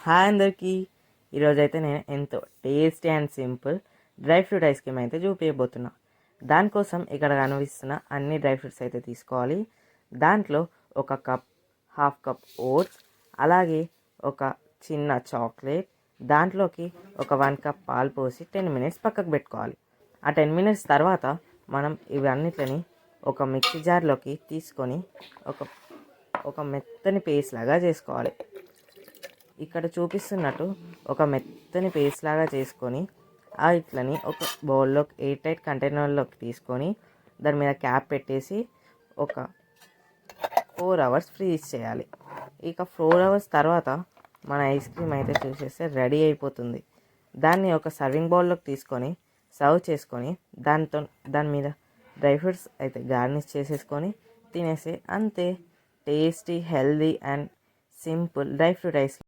Hi అందరికీ. ఈరోజైతే నేను ఎంతో tasty and simple dry fruit ice cream అయితే చూపించబోతున్నా. దానికోసం ఇక్కడ కనిపిస్తున్న అన్ని డ్రై ఫ్రూట్స్ అయితే తీసుకోవాలి. దాంట్లో ఒక కప్, హాఫ్ కప్ ఓట్స్, అలాగే ఒక చిన్న చాక్లెట్, దాంట్లోకి ఒక 1 కప్ పాలు పోసి 10 మినిట్స్ పక్కకు పెట్టుకోవాలి. ఆ 10 మినిట్స్ తర్వాత మనం ఇవన్నిటిని ఒక మిక్సీ జార్లోకి తీసుకొని ఒక ఒక మెత్తని పేస్ట్ లాగా చేసుకోవాలి. ఇక్కడ చూపిస్తున్నట్టు ఒక మెత్తని పేస్ట్ లాగా చేసుకొని ఆ ఇట్లని ఒక బౌల్లోకి ఎయిర్ టైట్ కంటైనర్లోకి తీసుకొని దాని మీద క్యాప్ పెట్టేసి ఒక 4 అవర్స్ ఫ్రీజ్ చేయాలి. ఇక 4 అవర్స్ తర్వాత మన ఐస్ క్రీమ్ అయితే చూసేస్తే రెడీ అయిపోతుంది. దాన్ని ఒక సర్వింగ్ బౌల్లోకి తీసుకొని సర్వ్ చేసుకొని దాని మీద డ్రై ఫ్రూట్స్ అయితే గార్నిష్ చేసేసుకొని తినేసి అంతే. Tasty, healthy and simple dry fruit ice